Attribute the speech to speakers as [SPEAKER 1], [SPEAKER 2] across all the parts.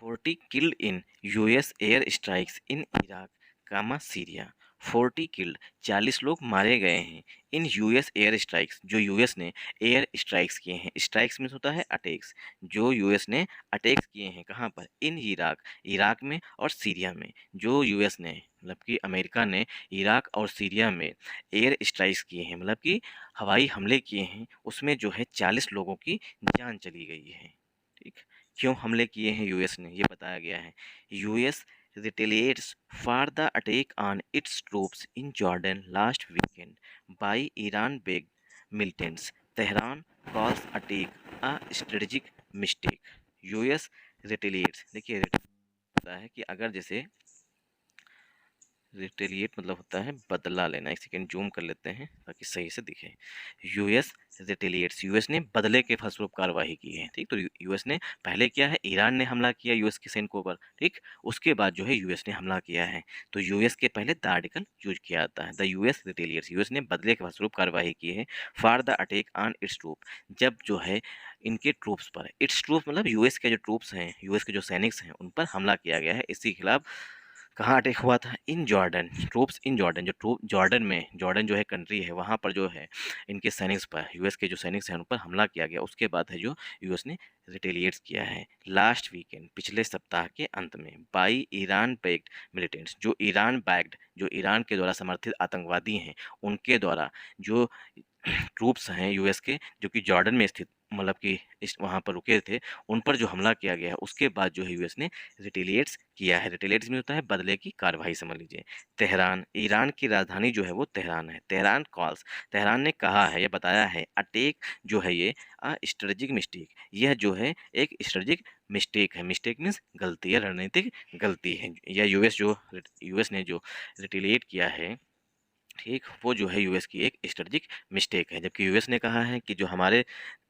[SPEAKER 1] 40 killed in US air strikes in Iraq comma Syria. 40 killed 40 लोग मारे गए हैं इन यूएस एयर स्ट्राइक्स, जो यूएस ने एयर स्ट्राइक्स किए हैं। स्ट्राइक्स मीन्स होता है अटैक्स, जो यूएस ने अटैक्स किए हैं कहाँ पर, इन इराक, इराक में और सीरिया में। जो यूएस ने मतलब कि अमेरिका ने इराक और सीरिया में एयर स्ट्राइक्स किए हैं, मतलब कि हवाई हमले किए हैं, उसमें जो है 40 लोगों की जान चली गई है। ठीक, क्यों हमले किए हैं यूएस ने, ये बताया गया है। US रिटेलिएट्स for the attack on it's troops in Jordan last weekend by Iran based militants. Tehran calls attack a strategic mistake. US रिटेलिएट्स, देखिए होता है कि अगर जैसे रिटेलिएट मतलब होता है बदला लेना। एक सेकेंड जूम कर लेते हैं ताकि सही से दिखे। यूएस रिटेलिएट्स, यूएस ने बदले के फलस्वरूप कार्रवाई की है। ठीक, तो यूएस ने पहले किया है, ईरान ने हमला किया यूएस के सैनिकों पर। ठीक, उसके बाद जो है यूएस ने हमला किया है। तो यूएस के पहले द आर्टिकल यूज किया जाता है, द यूएस रिटेलिएट्स, यूएस ने बदले के फलस्वरूप कार्रवाई की है for the attack on its troop, जब जो है इनके ट्रूप्स पर, इट्स ट्रूप मतलब यूएस के जो ट्रूप्स हैं, यूएस के जो सैनिक हैं, उन पर हमला किया गया है। इसके खिलाफ कहाँ अटैक हुआ था, in Jordan, troops in Jordan, जो ट्रूप जॉर्डन में, जॉर्डन जो है कंट्री है, वहाँ पर जो है इनके सैनिक पर, यूएस के जो सैनिक हैं उन पर हमला किया गया। उसके बाद है जो यूएस ने रिटेलिएट्स किया है लास्ट वीकेंड, पिछले सप्ताह के अंत में, बाई ईरान बैक्ड मिलिटेंट्स, जो ईरान बैक्ड, जो ईरान के द्वारा समर्थित आतंकवादी हैं, उनके द्वारा जो ट्रूप्स हैं यूएस के, जो कि जॉर्डन में स्थित, मतलब कि इस वहाँ पर रुके थे, उन पर जो हमला किया गया है, उसके बाद जो है यूएस ने रिटेलिएट्स किया है। रिटेलिएट्स में होता है बदले की कार्रवाई, समझ लीजिए। तेहरान, ईरान की राजधानी जो है वो तेहरान है। तेहरान कॉल्स, तेहरान ने कहा है, यह बताया है, अटैक जो है ये स्ट्रेटेजिक मिस्टेक, यह जो है एक स्ट्रेटेजिक मिस्टेक है। मिस्टेक मीन्स गलती है, रणनीतिक गलती है। या यूएस ने जो रिटेलिएट किया है, ठीक, वो जो है यूएस की एक स्ट्रेटजिक मिस्टेक है। जबकि यूएस ने कहा है कि जो हमारे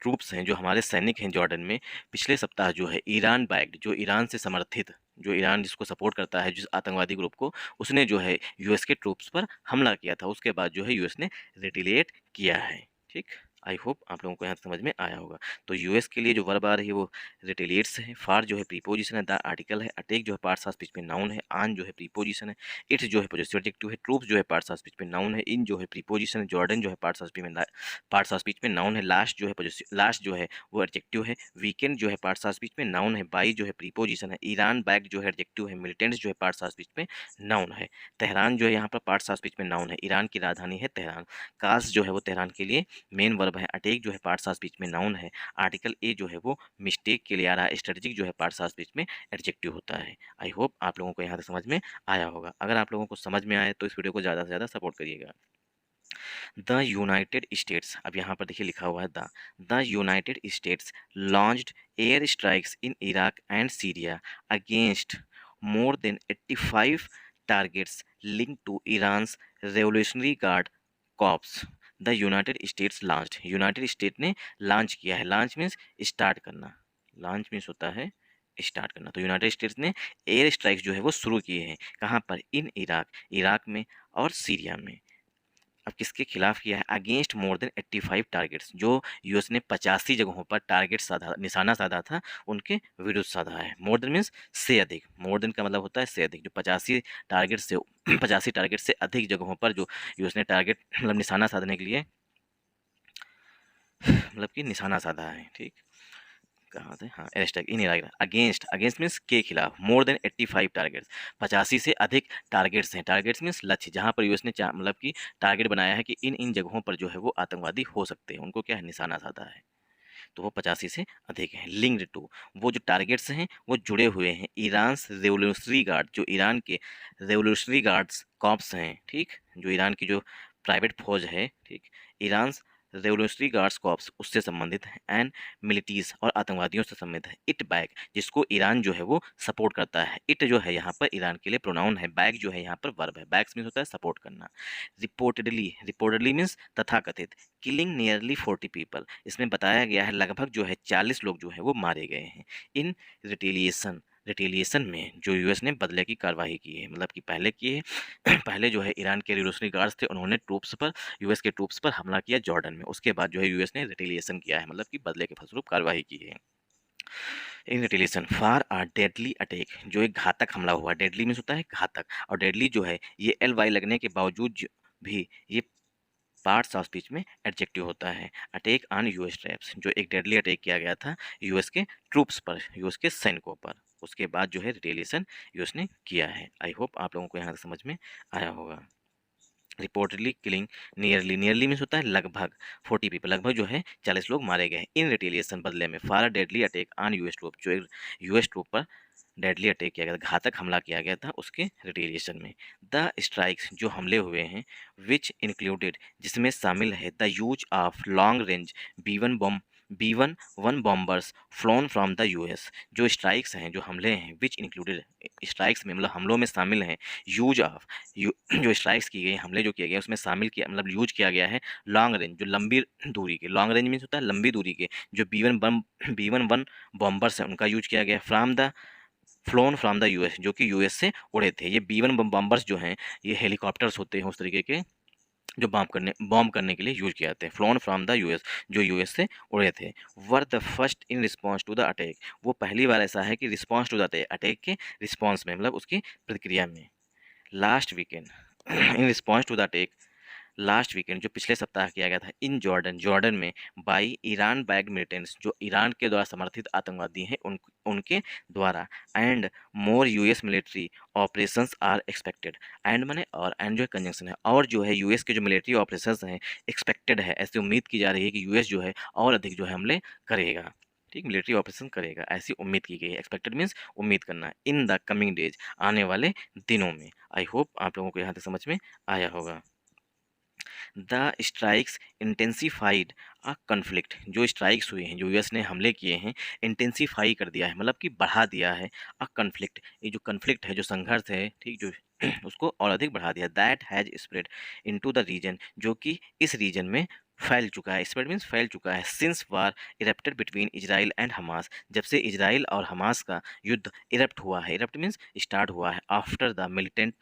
[SPEAKER 1] ट्रूप्स हैं, जो हमारे सैनिक हैं जॉर्डन में, पिछले सप्ताह जो है ईरान बैक्ड, जो ईरान से समर्थित, जो ईरान जिसको सपोर्ट करता है, जिस आतंकवादी ग्रुप को, उसने जो है यूएस के ट्रूप्स पर हमला किया था। उसके बाद जो है यूएस ने रिटेलिएट किया है। ठीक, आई होप आप लोगों को यहाँ समझ में आया होगा। तो यूएस के लिए जो वर्ब आ रही है वो रिटेलिएट्स है। फार जो है प्रीपोजिशन है, द आर्टिकल है, अटैक जो है पार्ट्स ऑफ स्पीच में नाउन है, आन जो है प्रीपोजिशन है, इट्स जो है पॉजिटिव एडजेक्टिव है, ट्रूप्स जो है पार्ट्स ऑफ स्पीच में नाउन है, इन जो है प्रीपोजिशन है, जॉर्डन जो है पार्ट्स ऑफ स्पीच में नाउन है, लास्ट जो है लास्ट जो है वो एडजेक्टिव है, वीकेंड जो है पार्ट्स ऑफ स्पीच में नाउन है, बाई जो है प्रीपोजिशन है, ईरान बैक जो है एडजेक्टिव है, मिलिटेंट्स जो है पार्ट्स ऑफ स्पीच में नाउन है, तेहरान जो है यहाँ पर पार्ट्स ऑफ स्पीच में नाउन है, ईरान की राजधानी है तेहरान, कास जो है वो तेहरान के लिए मेन वर्ब है, अटैक जो है पार्ट्स ऑफ स्पीच में नाउन है, आर्टिकल ए जो है वो मिस्टेक के लिए आ रहा है, स्ट्रेटेजिक जो है पार्ट्स ऑफ स्पीच में एडजेक्टिव होता है। आई होप आप लोगों को यहाँ तक समझ में आया होगा। अगर आप लोगों को समझ में आए तो इस वीडियो को ज़्यादा से ज़्यादा सपोर्ट करिएगा। द यूनाइटेड स्टेट्स, अब यहाँ पर देखिए लिखा हुआ है the United States launched air strikes in Iraq and Syria against more than 85 targets linked to Iran's revolutionary guard corps. The United States launched, United State ने लॉन्च किया है, लॉन्च मीन्स स्टार्ट करना, लॉन्च मीन्स होता है start करना। तो United States ने air strikes जो है वो शुरू किए हैं, कहाँ पर, इन इराक, इराक में और सीरिया में। अब किसके खिलाफ किया है, अगेंस्ट मोर देन 85 टारगेट्स, जो यूएस ने 85 जगहों पर टारगेट साधा, निशाना साधा था, उनके विरुद्ध साधा है। मोर देन मीन्स से अधिक, मोर देन का मतलब होता है से अधिक, जो 85 टारगेट से 85 टारगेट से अधिक जगहों पर जो यूएस ने टारगेट मतलब निशाना साधने के लिए मतलब कि निशाना साधा है। ठीक, कहाँ थे, हाँ, Airstrike in Iraq against, against means के खिलाफ, मोर देन 85 टारगेट्स, 85 से अधिक टारगेट्स हैं, टारगेट्स मीन्स लक्ष्य, जहाँ पर यूएस ने मतलब कि टारगेट बनाया है कि इन इन जगहों पर जो है वो आतंकवादी हो सकते हैं, उनको क्या है, निशाना साधा है। तो वो 85 से अधिक हैं। लिंक्ड टू, वो जो टारगेट्स हैं वो जुड़े हुए हैं ईरान रेवोल्यूशनरी गार्ड, जो ईरान के रेवोल्यूशनरी गार्ड्स कॉप्स हैं, ठीक, जो ईरान की जो प्राइवेट फौज है, ठीक, ईरान रेवोल्यूशनरी गार्ड्स कॉप्स उससे संबंधित है, एंड मिलिटीज और आतंकवादियों से संबंधित है, इट बैक, जिसको ईरान जो है वो सपोर्ट करता है, इट जो है यहाँ पर ईरान के लिए प्रोनाउन है, बैक जो है यहाँ पर वर्ब है, बैक्स मीन्स होता है सपोर्ट करना। रिपोर्टेडली, रिपोर्टेडली मीन्स तथाकथित, किलिंग नियरली 40 पीपल, इसमें बताया गया है लगभग जो है 40 लोग जो है वो मारे गए हैं, इन रिटेलिएशन, रिटेलिएशन में, जो यूएस ने बदले की कार्रवाई की है, मतलब कि पहले किए पहले जो है ईरान के रिवोल्यूशनरी गार्ड्स थे, उन्होंने ट्रूप्स पर, यूएस के ट्रूप्स पर हमला किया जॉर्डन में, उसके बाद जो है यूएस ने रिटेलिएशन किया है, मतलब कि बदले के फलस्वरूप कार्रवाई की है। In retaliation for a deadly attack, जो एक घातक हमला हुआ, डेडली मीन्स होता है घातक, और डेडली जो है ये एल वाई लगने के बावजूद भी ये पार्ट्स ऑफ स्पीच में एडजेक्टिव होता है। अटैक ऑन यूएस ट्रैप्स, जो एक डेडली अटैक किया गया था यूएस के ट्रूप्स पर, यूएस के सैनिकों पर, उसके बाद जो है रिटेलिएशन यूएस ने किया है। आई होप आप लोगों को यहाँ तक समझ में आया होगा। रिपोर्टडली किलिंग नियरली, नियरली मीन्स होता है लगभग 40 पीपल, लगभग जो है 40 लोग मारे गए इन रिटेलिएशन, बदले में for deadly attack on US troop, जो एक यूएस ट्रूप पर डेडली अटैक किया गया था, घातक हमला किया गया था, उसके रिटेलिएशन में। द स्ट्राइक्स, जो हमले हुए हैं, विच इंक्लूडेड, जिसमें शामिल है the use of long range B-1 bombers phloem from the US, जो स्ट्राइक्स हैं, जो हमले हैं, विच इंक्लूडेड, स्ट्राइक्स में मतलब हमलों में शामिल हैं, यूज ऑफ जो स्ट्राइक्स की गई, हमले जो किए गए उसमें शामिल किया मतलब यूज किया गया है लॉन्ग रेंज, जो लंबी दूरी के, लॉन्ग रेंज मीन्स होता है लंबी दूरी के, जो B-1 बॉम्बर्स हैं उनका यूज किया गया from the phloem from the US, जो कि यूएस से उड़े थे। ये B-1 बॉम्बर्स जो हैं ये हेलीकॉप्टर्स होते हैं उस तरीके के, जो बॉम्ब करने के लिए यूज किए जाते हैं। फ्लोन फ्रॉम द यूएस, जो यूएस से उड़े थे। Were the first in response to the attack, वो पहली बार ऐसा है कि रिस्पॉन्स टू द अटैक के रिस्पॉन्स में, मतलब उसकी प्रतिक्रिया में। Last weekend in response to the attack, last weekend जो पिछले सप्ताह किया गया था इन जॉर्डन, जॉर्डन में बाई ईरान बैग मिलिटेंट्स, जो ईरान के द्वारा समर्थित आतंकवादी हैं उनके द्वारा। And more US military operations are expected, and many और, एंड जो है कंजंक्शन है, और जो है यूएस के जो मिलिट्री ऑपरेशंस हैं एक्सपेक्टेड है, ऐसी उम्मीद की जा रही है कि यूएस जो है और अधिक जो है हमले करेगा, ठीक, मिलिट्री ऑपरेशन करेगा, ऐसी उम्मीद की गई है। एक्सपेक्टेड मीन्स उम्मीद करना, इन द कमिंग डेज, आने वाले दिनों में। आई होप आप लोगों को यहाँ तक समझ में आया होगा। The strikes intensified a conflict, जो स्ट्राइक्स हुए हैं, जो यूएस ने हमले किए हैं, इंटेंसीफाई कर दिया है, मतलब कि बढ़ा दिया है अ कन्फ्लिक्ट, ये जो कन्फ्लिक्ट है, जो संघर्ष है, ठीक, जो उसको और अधिक बढ़ा दिया। That has spread into the region, जो कि इस रीजन में फैल चुका है, स्प्रेड मीन्स फैल चुका है। Since war erupted between Israel and Hamas, जब से इजराइल और हमास का युद्ध इरप्ट हुआ है, इरप्ट मीन्स स्टार्ट हुआ है। आफ्टर द मिलिटेंट,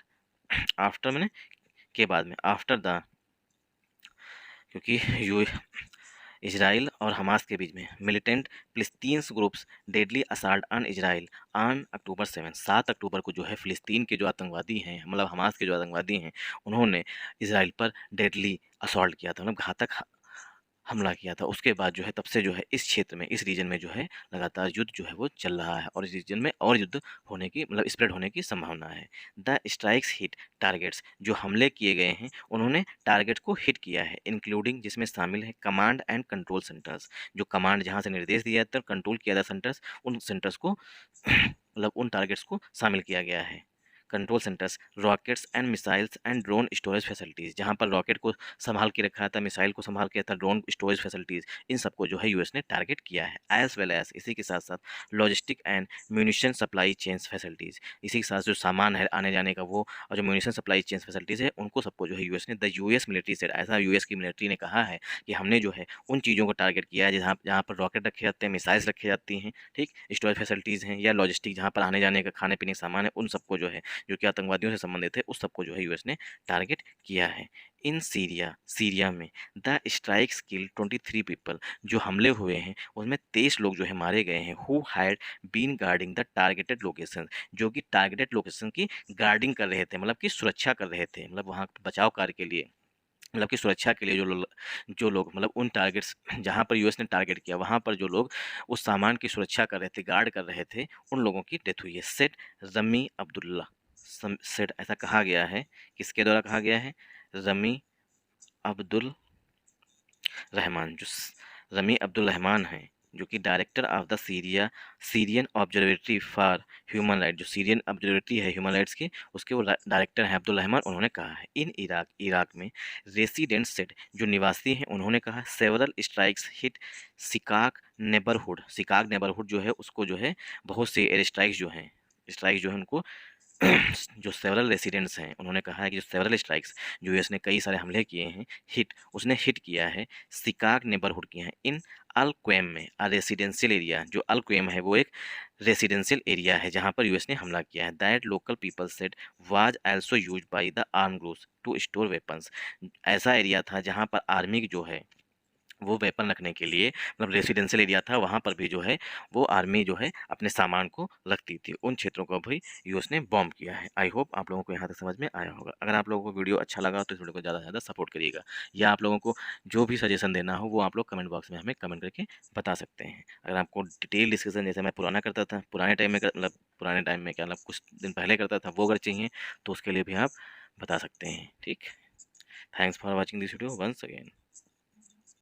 [SPEAKER 1] आफ्टर मैंने के बाद में, आफ्टर द, क्योंकि यू इजराइल और हमास के बीच में militant Palestinians groups deadly assault on Israel on October 7 अक्टूबर को जो है फिलिस्तीन के जो आतंकवादी हैं, मतलब हमास के जो आतंकवादी हैं, उन्होंने इजराइल पर डेडली असॉल्ट किया था, मतलब घातक हमला किया था। उसके बाद जो है तब से जो है इस क्षेत्र में, इस रीजन में जो है लगातार युद्ध जो है वो चल रहा है, और इस रीजन में और युद्ध होने की, मतलब स्प्रेड होने की संभावना है। द स्ट्राइक्स हिट टारगेट्स, जो हमले किए गए हैं उन्होंने टारगेट को हिट किया है, इंक्लूडिंग, जिसमें शामिल है कमांड एंड कंट्रोल सेंटर्स, जो कमांड जहाँ से निर्देश दिया जाता है, कंट्रोल किया जाता सेंटर्स, उन सेंटर्स को मतलब उन टारगेट्स को शामिल किया गया है। Control centres, rockets and missiles and drone storage facilities, जहाँ पर रॉकेट को संभाल के रखा था, मिसाइल को संभाल के था, ड्रोन स्टोरेज फैसिलिटीज़, इन सबको जो है यूएस ने टारगेट किया है। एज वेल एज, इसी के साथ साथ logistic and munition supply chains facilities, इसी के साथ जो सामान है आने जाने का वो, और जो म्यूनिशन सप्लाई चेन्स फैसिलिटीज़ है उनको सबको जो है यूएस ने, द यूएस मिलिट्री से, ऐसा यूएस की मिलिट्री ने कहा है कि हमने जो है उन चीज़ों को टारगेट किया है जहाँ जहाँ पर रॉकेट रखे जाते हैं, मिसाइल्स रखे जाती हैं, ठीक, स्टोरेज फैसिलिटीज़ हैं, या लॉजिस्टिक जहाँ पर आने जाने का खाने पीने का सामान है, उन सबको जो है, जो कि आतंकवादियों से संबंधित है, उस सबको जो है यूएस ने टारगेट किया है। इन सीरिया, सीरिया में द स्ट्राइक्स किल 23 पीपल, जो हमले हुए हैं उसमें 23 लोग जो है मारे गए हैं, who had been guarding the targeted location, जो कि टारगेटेड लोकेशन की गार्डिंग कर रहे थे, मतलब कि सुरक्षा कर रहे थे, मतलब वहाँ बचाव कार्य के लिए, मतलब कि सुरक्षा के लिए जो लोग मतलब उन टारगेट्स जहाँ पर यूएस ने टारगेट किया वहाँ पर जो लोग उस सामान की सुरक्षा कर रहे थे, गार्ड कर रहे थे, उन लोगों की डेथ हुई है। सेट रमी अब्दुल्ला, सेट ऐसा कहा गया है, किसके द्वारा कहा गया है, रमी अब्दुल रहमान, जो रमी अब्दुल रहमान हैं, जो कि director of the Syrian observatory for human right, जो सीरियन ऑब्जर्वेटरी है ह्यूमन राइट्स की, उसके वो डायरेक्टर हैं अब्दुल रहमान, उन्होंने कहा है। इन इराक, इराक में रेसिडेंट्स सेट, जो निवासी हैं उन्होंने कहा, several strikes hit Sikak neighbourhood, Sikak neighbourhood जो है उसको जो है बहुत से एयर स्ट्राइक्स जो हैं, स्ट्राइक जो है उनको जो सेवरल रेसिडेंट्स हैं उन्होंने कहा है कि जो सेवरल स्ट्राइक्स, जो यूएस ने कई सारे हमले किए हैं, उसने हिट किया है, सिकाग नेबरहुड किए हैं, इन अल क्वेम में, रेसिडेंशियल एरिया, जो अल क्वेम है वो एक रेसिडेंशियल एरिया है जहाँ पर यूएस ने हमला किया है। That local people said was also used by the arm groups to store weapons, ऐसा एरिया था जहाँ पर आर्मी जो है वो वेपन रखने के लिए, मतलब रेसिडेंशियल एरिया था, वहाँ पर भी जो है वो आर्मी जो है अपने सामान को रखती थी। उन क्षेत्रों को भी यूएस ने बॉम्ब किया है। आई होप आप लोगों को यहाँ तक समझ में आया होगा। अगर आप लोगों को वीडियो अच्छा लगा तो इस वीडियो को ज़्यादा से ज़्यादा सपोर्ट करिएगा, या आप लोगों को जो भी सजेशन देना हो वो आप लोग कमेंट बॉक्स में हमें कमेंट करके बता सकते हैं। अगर आपको डिटेल डिस्कशन जैसे मैं पुराना करता था, पुराने टाइम में मतलब पुराने टाइम में क्या, मतलब कुछ दिन पहले करता था, वो अगर चाहिए तो उसके लिए भी आप बता सकते हैं। ठीक, thanks for watching this video once again.